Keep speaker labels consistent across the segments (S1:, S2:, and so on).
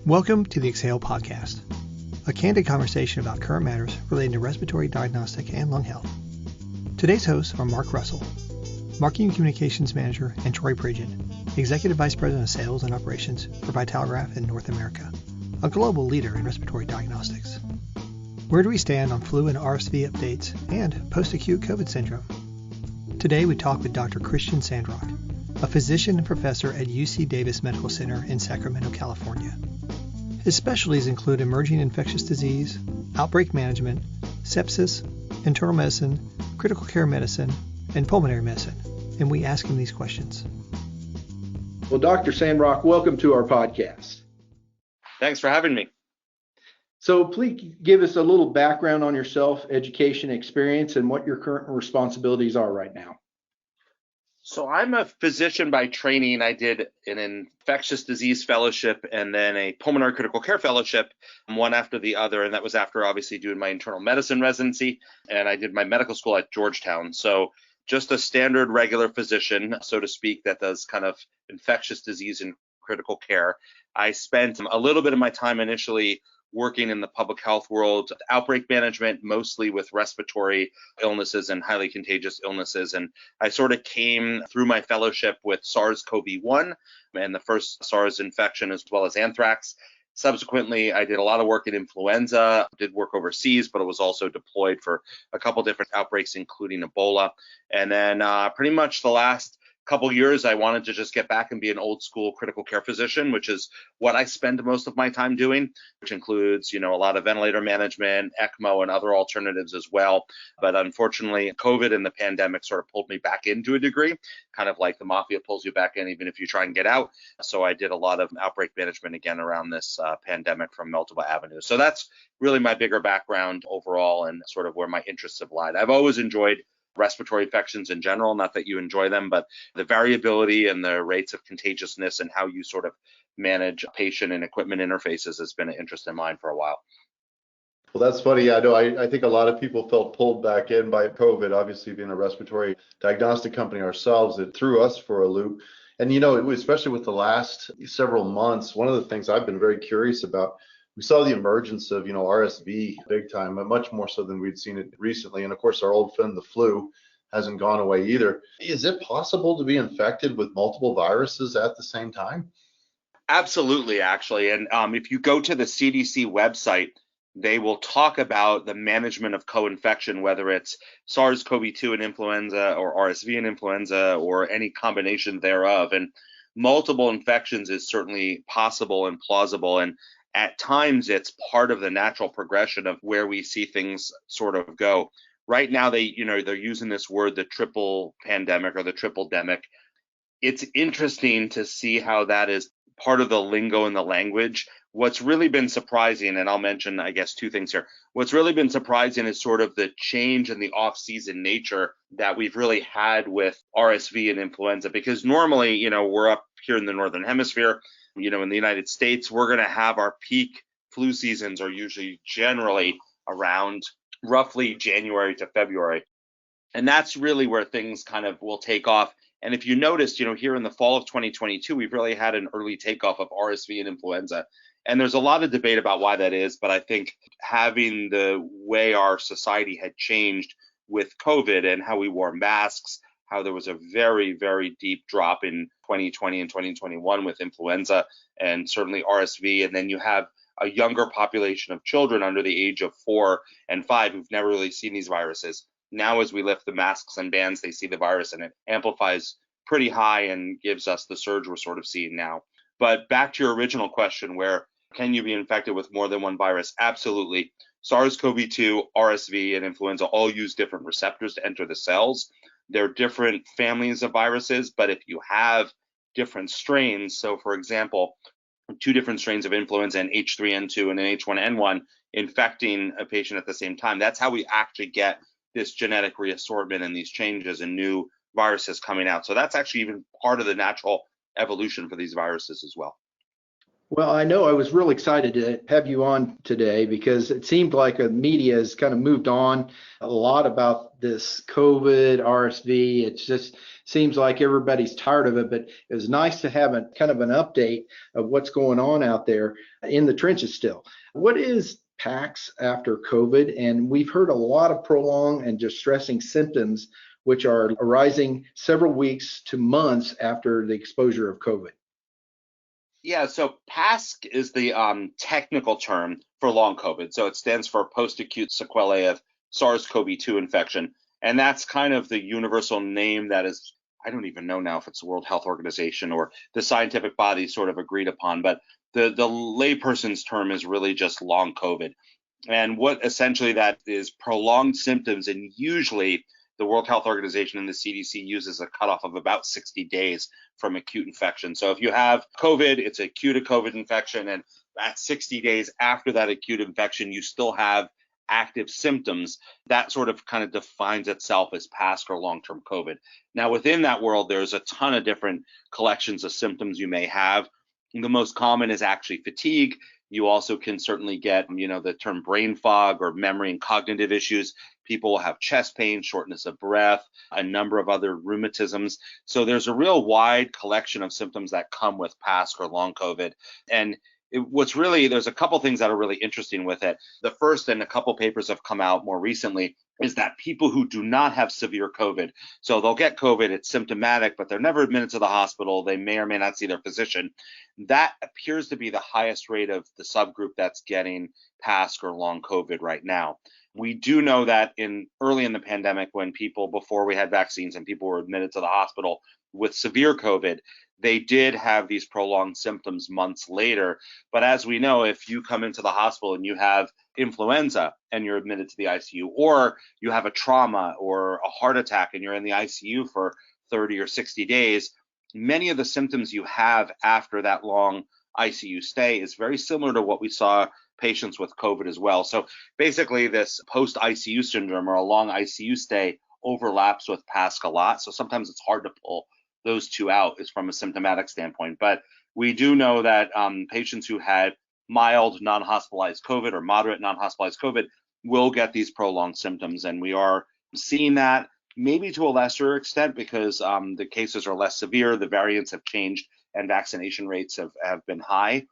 S1: Welcome to the Exhale Podcast, a candid conversation about current matters relating to respiratory diagnostic and lung health. Today's hosts are Mark Russell, Marketing and Communications Manager, and Troy Pridgeon, Executive Vice President of Sales and Operations for Vitagraph in North America, a global leader in respiratory diagnostics. Where do we stand on flu and RSV updates and post-acute COVID syndrome? Today we talk with Dr. Christian Sandrock, a physician and professor at UC Davis Medical Center in Sacramento, California. His specialties include emerging infectious disease, outbreak management, sepsis, internal medicine, critical care medicine, and pulmonary medicine, and we ask him these questions.
S2: Well, Dr. Sandrock, welcome to our podcast.
S3: Thanks for having me.
S2: So please give us a little background on yourself, education, experience, and what your current responsibilities are right now.
S3: So I'm a physician by training. I did an infectious disease fellowship and then a pulmonary critical care fellowship, one after the other. And that was after obviously doing my internal medicine residency. And I did my medical school at Georgetown. So just a standard regular physician, so to speak, that does kind of infectious disease and critical care. I spent a little bit of my time initially working in the public health world, outbreak management, mostly with respiratory illnesses and highly contagious illnesses. And I sort of came through my fellowship with SARS-CoV-1 and the first SARS infection, as well as anthrax. Subsequently, I did a lot of work in influenza, did work overseas, but it was also deployed for a couple different outbreaks, including Ebola. And then pretty much the last couple years, I wanted to just get back and be an old school critical care physician, which is what I spend most of my time doing, which includes, a lot of ventilator management, ECMO, and other alternatives as well. But unfortunately, COVID and the pandemic sort of pulled me back in to a degree, kind of like the mafia pulls you back in, even if you try and get out. So I did a lot of outbreak management again around this pandemic from multiple avenues. So that's really my bigger background overall and sort of where my interests have lied. I've always enjoyed respiratory infections in general, not that you enjoy them, but the variability and the rates of contagiousness and how you sort of manage patient and equipment interfaces has been an interest in mine for a while.
S4: Well, that's funny. Yeah, no, I think a lot of people felt pulled back in by COVID. Obviously, being a respiratory diagnostic company ourselves, it threw us for a loop. And, especially with the last several months, one of the things I've been very curious about, we saw the emergence of, RSV big time, but much more so than we'd seen it recently. And of course, our old friend, the flu, hasn't gone away either. Is it possible to be infected with multiple viruses at the same time?
S3: Absolutely, actually. And if you go to the CDC website, they will talk about the management of co-infection, whether it's SARS-CoV-2 and influenza or RSV and influenza or any combination thereof. And multiple infections is certainly possible and plausible. And at times, it's part of the natural progression of where we see things sort of go. Right now, they're using this word, the triple pandemic or the triple-demic. It's interesting to see how that is part of the lingo in the language. What's really been surprising, and I'll mention, I guess, two things here. What's really been surprising is sort of the change in the off-season nature that we've really had with RSV and influenza, because normally, we're up here in the Northern Hemisphere. In the United States, we're going to have our peak flu seasons are usually generally around roughly January to February. And that's really where things kind of will take off. And if you noticed, here in the fall of 2022, we've really had an early takeoff of RSV and influenza. And there's a lot of debate about why that is. But I think having the way our society had changed with COVID and how we wore masks, how there was a very, very deep drop in 2020 and 2021 with influenza and certainly RSV. And then you have a younger population of children under the age of 4 and 5 who've never really seen these viruses. Now, as we lift the masks and bans, they see the virus and it amplifies pretty high and gives us the surge we're sort of seeing now. But back to your original question, where can you be infected with more than one virus? Absolutely. SARS-CoV-2, RSV, and influenza all use different receptors to enter the cells. They're different families of viruses, but if you have different strains, so for example, 2 different strains of influenza, an H3N2 and an H1N1 infecting a patient at the same time, that's how we actually get this genetic reassortment and these changes and new viruses coming out. So that's actually even part of the natural evolution for these viruses as well.
S2: Well, I know I was real excited to have you on today because it seemed like the media has kind of moved on a lot about this COVID, RSV. It just seems like everybody's tired of it, but it was nice to have a kind of an update of what's going on out there in the trenches still. What is PACS after COVID? And we've heard a lot of prolonged and distressing symptoms, which are arising several weeks to months after the exposure of COVID.
S3: Yeah, so PASC is the technical term for long COVID. So it stands for post-acute sequelae of SARS-CoV-2 infection. And that's kind of the universal name that is, I don't even know now if it's the World Health Organization or the scientific body sort of agreed upon, but the layperson's term is really just long COVID. And what essentially that is prolonged symptoms, and usually the World Health Organization and the CDC uses a cutoff of about 60 days from acute infection. So if you have COVID, it's acute COVID infection, and at 60 days after that acute infection, you still have active symptoms. That sort of kind of defines itself as past or long-term COVID. Now, within that world, there's a ton of different collections of symptoms you may have. The most common is actually fatigue. You also can certainly get, the term brain fog or memory and cognitive issues. People will have chest pain, shortness of breath, a number of other rheumatisms. So there's a real wide collection of symptoms that come with past or long COVID. And there's a couple things that are really interesting with it. The first, and a couple papers have come out more recently, is that people who do not have severe COVID, so they'll get COVID, it's symptomatic, but they're never admitted to the hospital, they may or may not see their physician, that appears to be the highest rate of the subgroup that's getting past or long COVID right now. We do know that early in the pandemic, when before we had vaccines and people were admitted to the hospital with severe COVID, they did have these prolonged symptoms months later. But as we know, if you come into the hospital and you have influenza and you're admitted to the ICU, or you have a trauma or a heart attack and you're in the ICU for 30 or 60 days, many of the symptoms you have after that long ICU stay is very similar to what we saw patients with COVID as well. So basically this post-ICU syndrome or a long ICU stay overlaps with PASC a lot. So sometimes it's hard to pull those two out is from a symptomatic standpoint. But we do know that patients who had mild non-hospitalized COVID or moderate non-hospitalized COVID will get these prolonged symptoms. And we are seeing that maybe to a lesser extent because the cases are less severe, the variants have changed, and vaccination rates have been high.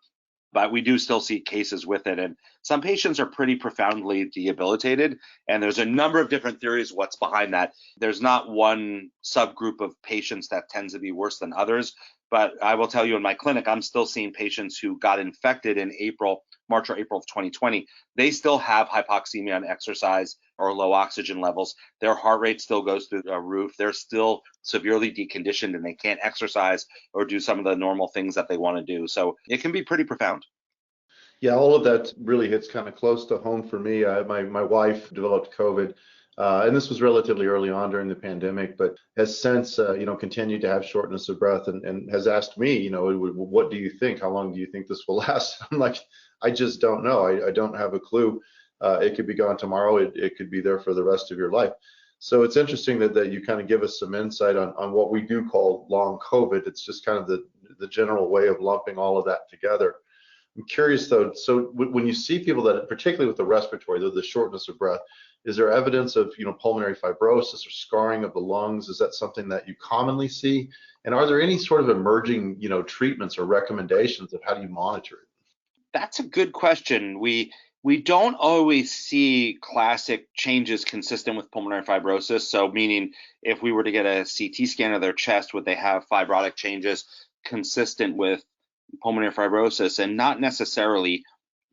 S3: But we do still see cases with it. And some patients are pretty profoundly debilitated. And there's a number of different theories what's behind that. There's not one subgroup of patients that tends to be worse than others. But I will tell you in my clinic, I'm still seeing patients who got infected in March or April of 2020. They still have hypoxemia on exercise or low oxygen levels. Their heart rate still goes through the roof. They're still severely deconditioned and they can't exercise or do some of the normal things that they want to do. So it can be pretty profound.
S4: Yeah, all of that really hits kind of close to home for me. My wife developed COVID, and this was relatively early on during the pandemic, but has since, continued to have shortness of breath and has asked me, what do you think? How long do you think this will last? I'm like, I just don't know. I don't have a clue. It could be gone tomorrow. It could be there for the rest of your life. So it's interesting that you kind of give us some insight on what we do call long COVID. It's just kind of the general way of lumping all of that together. I'm curious though, so when you see people that, particularly with the respiratory, the shortness of breath, is there evidence of pulmonary fibrosis or scarring of the lungs? Is that something that you commonly see? And are there any sort of emerging treatments or recommendations of how do you monitor it?
S3: That's a good question. We don't always see classic changes consistent with pulmonary fibrosis. So meaning if we were to get a CT scan of their chest, would they have fibrotic changes consistent with pulmonary fibrosis? And not necessarily.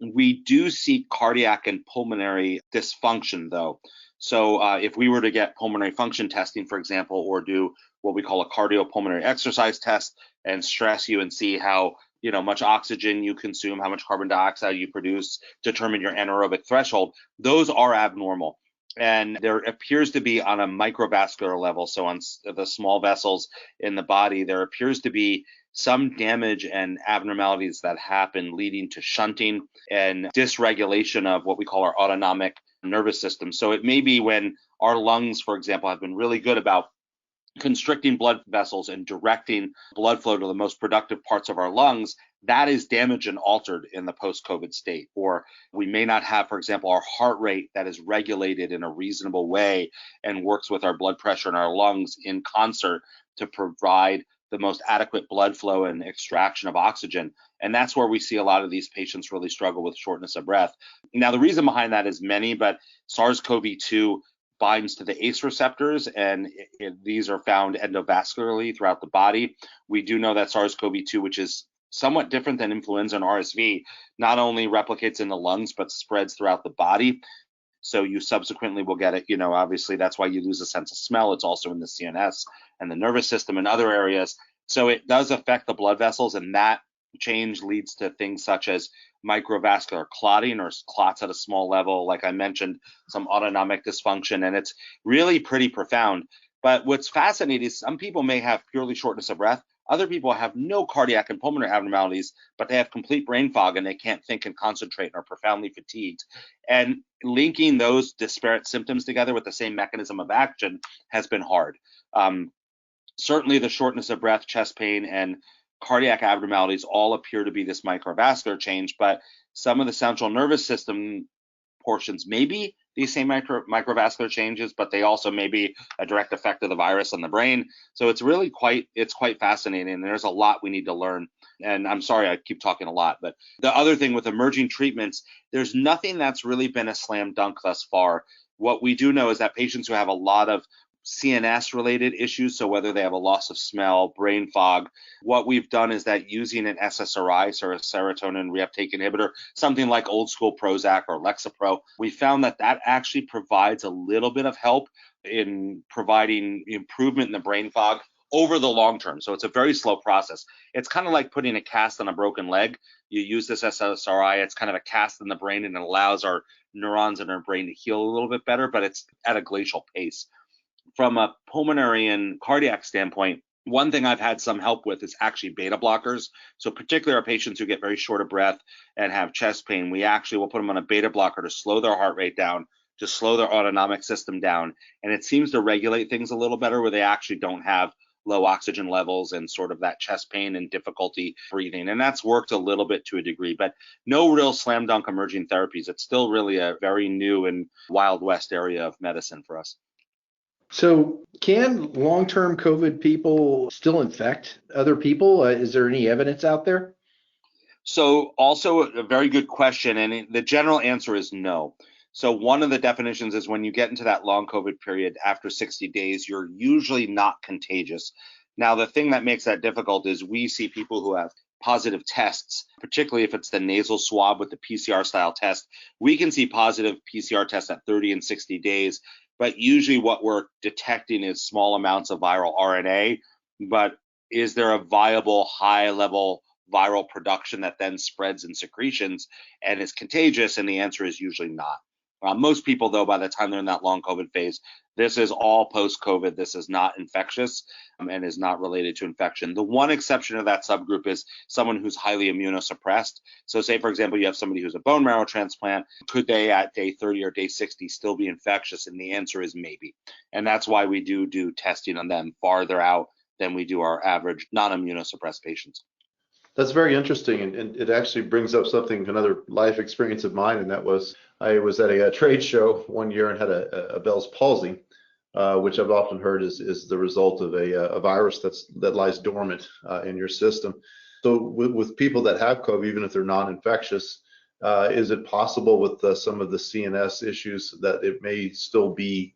S3: We do see cardiac and pulmonary dysfunction though. So if we were to get pulmonary function testing, for example, or do what we call a cardiopulmonary exercise test and stress you and see how much oxygen you consume, how much carbon dioxide you produce, determine your anaerobic threshold, those are abnormal. And there appears to be on a microvascular level, so on the small vessels in the body, there appears to be some damage and abnormalities that happen leading to shunting and dysregulation of what we call our autonomic nervous system. So it may be when our lungs, for example, have been really good about constricting blood vessels and directing blood flow to the most productive parts of our lungs, that is damaged and altered in the post-COVID state. Or we may not have, for example, our heart rate that is regulated in a reasonable way and works with our blood pressure in our lungs in concert to provide the most adequate blood flow and extraction of oxygen. And that's where we see a lot of these patients really struggle with shortness of breath. Now, the reason behind that is many, but SARS-CoV-2 binds to the ACE receptors, and these are found endovascularly throughout the body. We do know that SARS-CoV-2, which is somewhat different than influenza and RSV, not only replicates in the lungs, but spreads throughout the body. So you subsequently will get it, obviously that's why you lose a sense of smell. It's also in the CNS and the nervous system and other areas. So it does affect the blood vessels, and that change leads to things such as microvascular clotting or clots at a small level, like I mentioned, some autonomic dysfunction, and it's really pretty profound. But what's fascinating is some people may have purely shortness of breath. Other people have no cardiac and pulmonary abnormalities, but they have complete brain fog and they can't think and concentrate and are profoundly fatigued. And linking those disparate symptoms together with the same mechanism of action has been hard. Certainly the shortness of breath, chest pain, and cardiac abnormalities all appear to be this microvascular change, but some of the central nervous system portions may be these same microvascular changes, but they also may be a direct effect of the virus on the brain. So it's really quite fascinating. And there's a lot we need to learn. And I'm sorry, I keep talking a lot, but the other thing with emerging treatments, there's nothing that's really been a slam dunk thus far. What we do know is that patients who have a lot of CNS related issues, so whether they have a loss of smell, brain fog, what we've done is that using an SSRI, so a serotonin reuptake inhibitor, something like old school Prozac or Lexapro, we found that actually provides a little bit of help in providing improvement in the brain fog over the long term. So it's a very slow process. It's kind of like putting a cast on a broken leg. You use this SSRI, it's kind of a cast in the brain, and it allows our neurons in our brain to heal a little bit better, but it's at a glacial pace. From a pulmonary and cardiac standpoint, one thing I've had some help with is actually beta blockers. So particularly our patients who get very short of breath and have chest pain, we actually will put them on a beta blocker to slow their heart rate down, to slow their autonomic system down. And it seems to regulate things a little better where they actually don't have low oxygen levels and sort of that chest pain and difficulty breathing. And that's worked a little bit to a degree, but no real slam dunk emerging therapies. It's still really a very new and Wild West area of medicine for us.
S2: So can long-term COVID people still infect other people? Is there any evidence out there?
S3: So also a very good question. And the general answer is no. So one of the definitions is when you get into that long COVID period after 60 days, you're usually not contagious. Now, the thing that makes that difficult is we see people who have positive tests, particularly if it's the nasal swab with the PCR style test. We can see positive PCR tests at 30 and 60 days. But usually what we're detecting is small amounts of viral RNA, but is there a viable high level viral production that then spreads in secretions and is contagious? And the answer is usually not. Most people, though, by the time they're in that long COVID phase, this is all post-COVID. This is not infectious and is not related to infection. The one exception to that subgroup is someone who's highly immunosuppressed. So say, for example, you have somebody who's a bone marrow transplant. Could they at day 30 or day 60 still be infectious? And the answer is maybe. And that's why we do testing on them farther out than we do our average non-immunosuppressed patients.
S4: That's very interesting, and it actually brings up another life experience of mine, and that was I was at a trade show one year and had a Bell's palsy, which I've often heard is the result of a virus that lies dormant in your system. So with people that have COVID, even if they're non-infectious, is it possible with some of the CNS issues that it may still be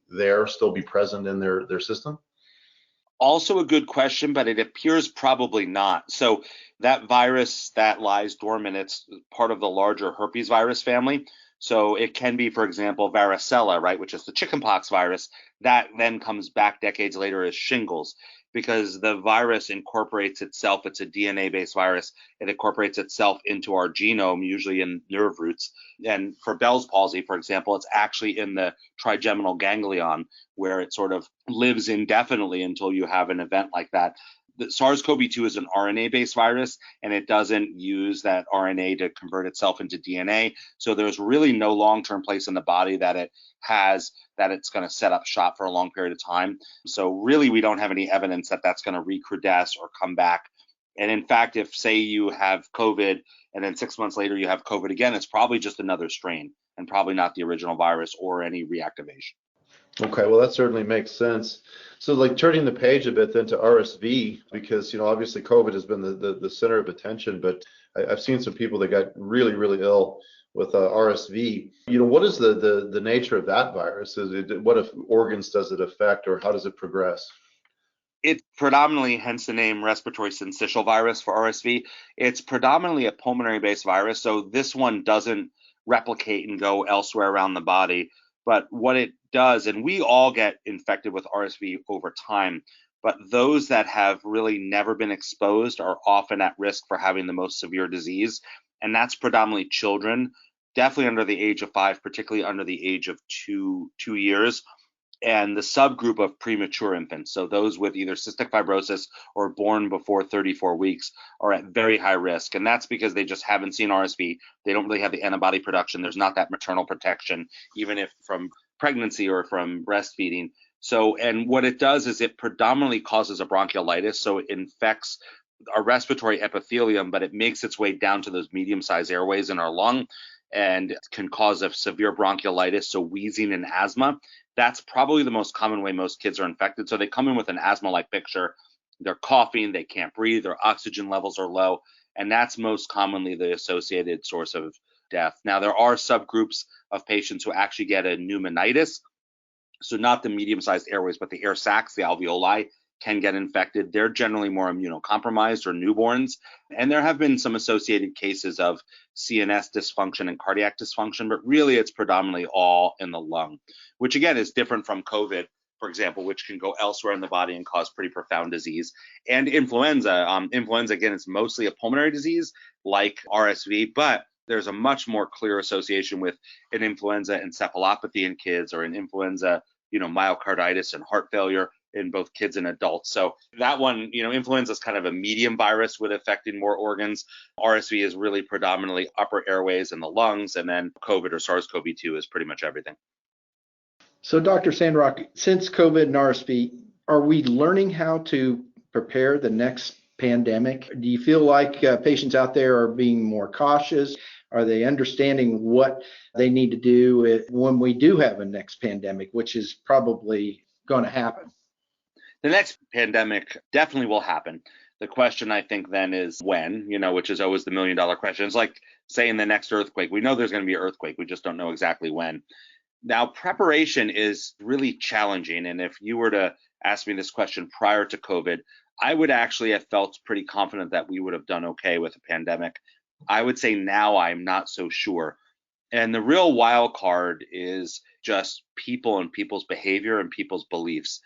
S4: present in their system?
S3: Also a good question, but it appears probably not. So that virus that lies dormant, it's part of the larger herpes virus family. So it can be, for example, varicella, right, which is the chickenpox virus, that then comes back decades later as shingles because the virus incorporates itself. It's a DNA-based virus. It incorporates itself into our genome, usually in nerve roots. And for Bell's palsy, for example, it's actually in the trigeminal ganglion where it sort of lives indefinitely until you have an event like that. The SARS-CoV-2 is an RNA-based virus, and it doesn't use that RNA to convert itself into DNA. So there's really no long-term place in the body that it has that it's going to set up shop for a long period of time. So really, we don't have any evidence that that's going to recrudesce or come back And in fact, if say you have COVID and then 6 months later you have COVID again, it's probably just another strain and probably not the original virus or any reactivation.
S4: Okay, well, that certainly makes sense. So, like turning the page a bit then to RSV, because obviously COVID has been the center of attention, but I've seen some people that got really, really ill with RSV. What is the nature of that virus? What if organs does it affect, or how does it progress?
S3: It's predominantly, hence the name respiratory syncytial virus for RSV. It's predominantly a pulmonary-based virus, so this one doesn't replicate and go elsewhere around the body. But what it does, and we all get infected with RSV over time, but those that have really never been exposed are often at risk for having the most severe disease, and that's predominantly children, definitely under the age of 5, particularly under the age of 2 years. And the subgroup of premature infants, so those with either cystic fibrosis or born before 34 weeks, are at very high risk. And that's because they just haven't seen RSV. They don't really have the antibody production. There's not that maternal protection, even if from pregnancy or from breastfeeding. So, and what it does is it predominantly causes a bronchiolitis. So it infects our respiratory epithelium, but it makes its way down to those medium-sized airways in our lung and can cause a severe bronchiolitis, so wheezing and asthma. That's probably the most common way most kids are infected. So they come in with an asthma-like picture. They're coughing, they can't breathe, their oxygen levels are low, and that's most commonly the associated source of death. Now, there are subgroups of patients who actually get a pneumonitis, so not the medium-sized airways, but the air sacs, the alveoli, can get infected. They're generally more immunocompromised or newborns. And there have been some associated cases of CNS dysfunction and cardiac dysfunction, but really it's predominantly all in the lung, which again is different from COVID, for example, which can go elsewhere in the body and cause pretty profound disease. And influenza. Influenza, again, is mostly a pulmonary disease like RSV, but there's a much more clear association with an influenza encephalopathy in kids, or an influenza, myocarditis and heart failure in both kids and adults. So that one, influenza is kind of a medium virus with affecting more organs. RSV is really predominantly upper airways and the lungs, and then COVID or SARS-CoV-2 is pretty much everything.
S2: So Dr. Sandrock, since COVID and RSV, are we learning how to prepare the next pandemic? Do you feel like patients out there are being more cautious? Are they understanding what they need to do when we do have a next pandemic, which is probably going to happen?
S3: The next pandemic definitely will happen. The question, I think, then is when, which is always the $1 million question. It's like saying the next earthquake. We know there's going to be an earthquake. We just don't know exactly when. Now, preparation is really challenging. And if you were to ask me this question prior to COVID, I would actually have felt pretty confident that we would have done okay with a pandemic. I would say now I'm not so sure. And the real wild card is just people and people's behavior and people's beliefs.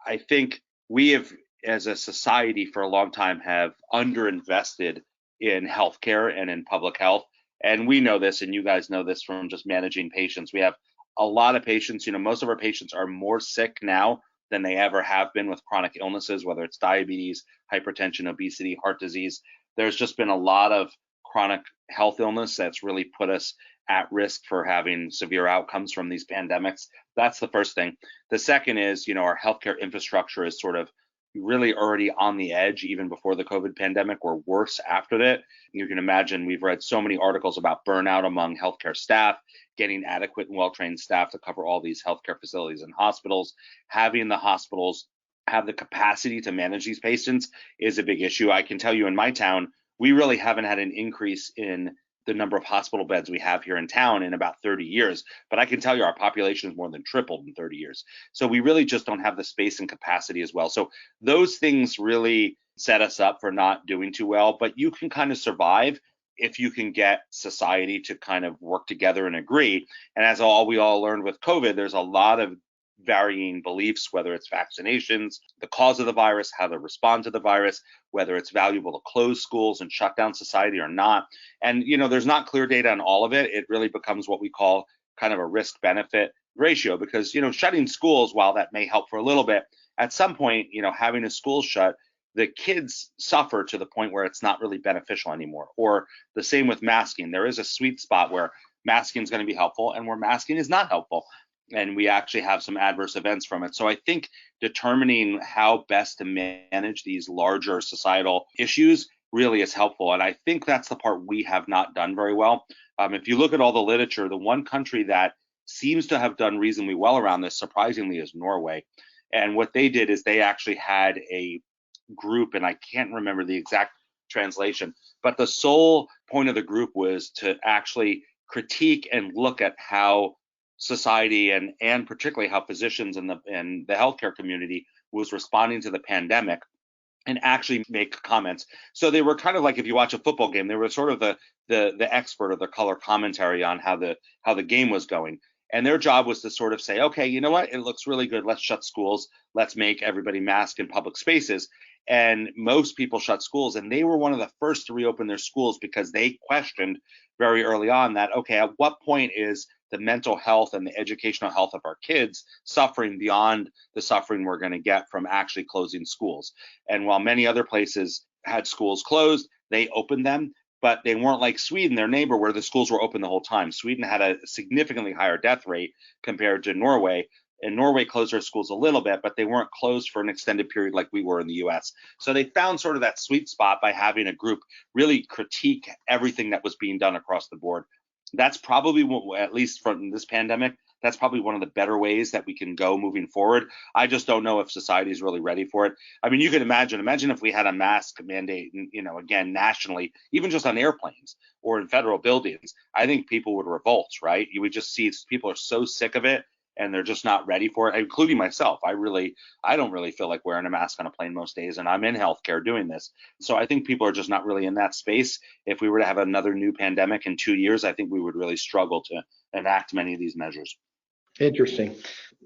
S3: I think we have, as a society for a long time, have underinvested in healthcare and in public health. And we know this, and you guys know this from just managing patients. We have a lot of patients, most of our patients are more sick now than they ever have been with chronic illnesses, whether it's diabetes, hypertension, obesity, heart disease. There's just been a lot of chronic health illness that's really put us at risk for having severe outcomes from these pandemics. That's the first thing. The second is, our healthcare infrastructure is sort of really already on the edge even before the COVID pandemic, or worse after that. You can imagine we've read so many articles about burnout among healthcare staff, getting adequate and well-trained staff to cover all these healthcare facilities and hospitals. Having the hospitals have the capacity to manage these patients is a big issue. I can tell you in my town, we really haven't had an increase in the number of hospital beds we have here in town in about 30 years. But I can tell you our population has more than tripled in 30 years. So we really just don't have the space and capacity as well. So those things really set us up for not doing too well. But you can kind of survive if you can get society to kind of work together and agree. And as we all learned with COVID, there's a lot of varying beliefs, whether it's vaccinations, the cause of the virus, how to respond to the virus, whether it's valuable to close schools and shut down society or not. And, there's not clear data on all of it. It really becomes what we call kind of a risk-benefit ratio, because, shutting schools, while that may help for a little bit, at some point, having a school shut, the kids suffer to the point where it's not really beneficial anymore. Or the same with masking. There is a sweet spot where masking is going to be helpful and where masking is not helpful. and we actually have some adverse events from it. So I think determining how best to manage these larger societal issues really is helpful. And I think that's the part we have not done very well. If you look at all the literature, the one country that seems to have done reasonably well around this, surprisingly, is Norway. And what they did is they actually had a group, and I can't remember the exact translation, but the sole point of the group was to actually critique and look at how society and particularly how physicians and the healthcare community was responding to the pandemic, and actually make comments. So they were kind of like, if you watch a football game, they were sort of the expert or the color commentary on how the game was going. And their job was to sort of say, okay, you know what, it looks really good. Let's shut schools. Let's make everybody mask in public spaces. And most people shut schools, and they were one of the first to reopen their schools because they questioned very early on that, okay, at what point is the mental health and the educational health of our kids suffering beyond the suffering we're going to get from actually closing schools? And while many other places had schools closed, they opened them, but they weren't like Sweden, their neighbor, where the schools were open the whole time. Sweden had a significantly higher death rate compared to Norway. And Norway closed their schools a little bit, but they weren't closed for an extended period like we were in the US. So they found sort of that sweet spot by having a group really critique everything that was being done across the board. That's probably, at least from this pandemic, that's probably one of the better ways that we can go moving forward. I just don't know if society is really ready for it. I mean, you can imagine if we had a mask mandate, again, nationally, even just on airplanes or in federal buildings. I think people would revolt, right? You would just see people are so sick of it, and they're just not ready for it, including myself. I don't really feel like wearing a mask on a plane most days, and I'm in healthcare doing this. So I think people are just not really in that space. If we were to have another new pandemic in 2 years, I think we would really struggle to enact many of these measures.
S2: Interesting.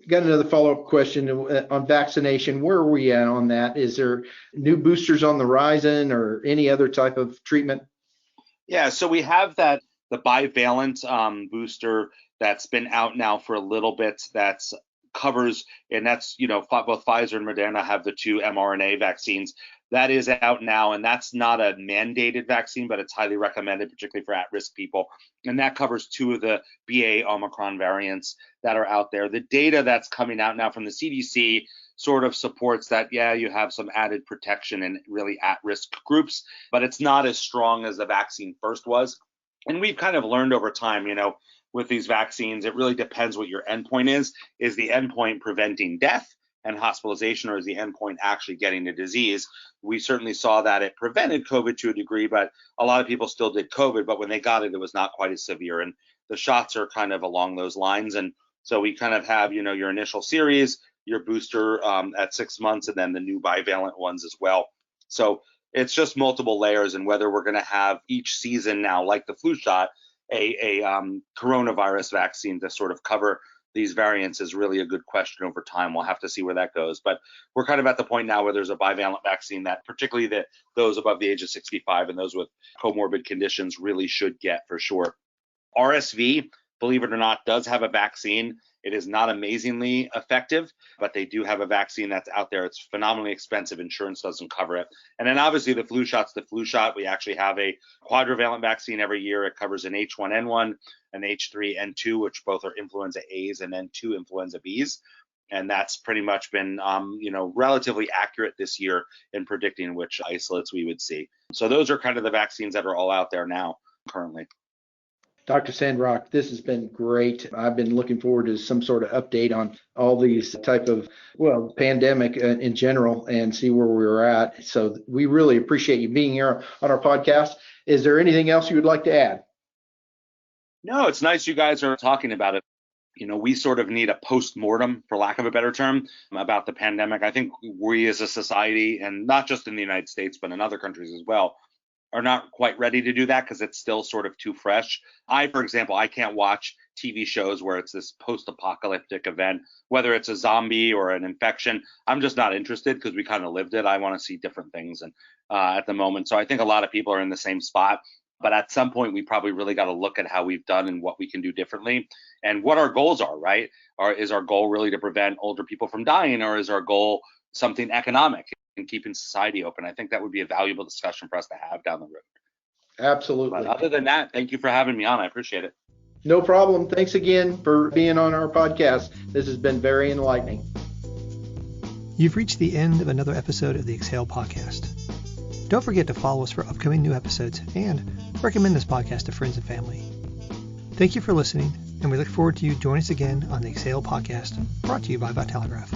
S2: Got another follow-up question on vaccination. Where are we at on that? Is there new boosters on the horizon or any other type of treatment?
S3: Yeah, so we have the bivalent booster that's been out now for a little bit. That's covers, and that's, both Pfizer and Moderna have the 2 mRNA vaccines. That is out now, and that's not a mandated vaccine, but it's highly recommended, particularly for at-risk people. And that covers 2 of the BA Omicron variants that are out there. The data that's coming out now from the CDC sort of supports that, yeah, you have some added protection in really at-risk groups, but it's not as strong as the vaccine first was. And we've kind of learned over time, with these vaccines, it really depends what your endpoint is. Is the endpoint preventing death and hospitalization, or is the endpoint actually getting the disease? We certainly saw that it prevented COVID to a degree, but a lot of people still did COVID, but when they got it, it was not quite as severe. And the shots are kind of along those lines. And so we kind of have, your initial series, your booster at 6 months, and then the new bivalent ones as well. So it's just multiple layers, and whether we're going to have each season now, like the flu shot, a coronavirus vaccine to sort of cover these variants is really a good question over time. We'll have to see where that goes. But we're kind of at the point now where there's a bivalent vaccine that particularly those above the age of 65 and those with comorbid conditions really should get for sure. RSV, believe it or not, does have a vaccine. It is not amazingly effective, but they do have a vaccine that's out there. It's phenomenally expensive. Insurance doesn't cover it. And then obviously the flu shot's the flu shot. We actually have a quadrivalent vaccine every year. It covers an H1N1, an H3N2, which both are influenza A's, and then 2 influenza B's. And that's pretty much been, relatively accurate this year in predicting which isolates we would see. So those are kind of the vaccines that are all out there now currently.
S2: Dr. Sandrock, this has been great. I've been looking forward to some sort of update on all these type of, pandemic in general, and see where we're at. So we really appreciate you being here on our podcast. Is there anything else you would like to add?
S3: No, it's nice you guys are talking about it. We sort of need a post-mortem, for lack of a better term, about the pandemic. I think we as a society, and not just in the United States, but in other countries as well, are not quite ready to do that because it's still sort of too fresh. For example, I can't watch TV shows where it's this post-apocalyptic event, whether it's a zombie or an infection. I'm just not interested because we kind of lived it. I want to see different things and at the moment. So I think a lot of people are in the same spot. But at some point, we probably really got to look at how we've done and what we can do differently and what our goals are, right? Is our goal really to prevent older people from dying, or is our goal something economic and keeping society open? I think that would be a valuable discussion for us to have down the road.
S2: Absolutely.
S3: But other than that, thank you for having me on. I appreciate it.
S2: No problem. Thanks again for being on our podcast. This has been very enlightening.
S1: You've reached the end of another episode of the Exhale podcast. Don't forget to follow us for upcoming new episodes and recommend this podcast to friends and family. Thank you for listening, and we look forward to you joining us again on the Exhale podcast, brought to you by Vitalegraph.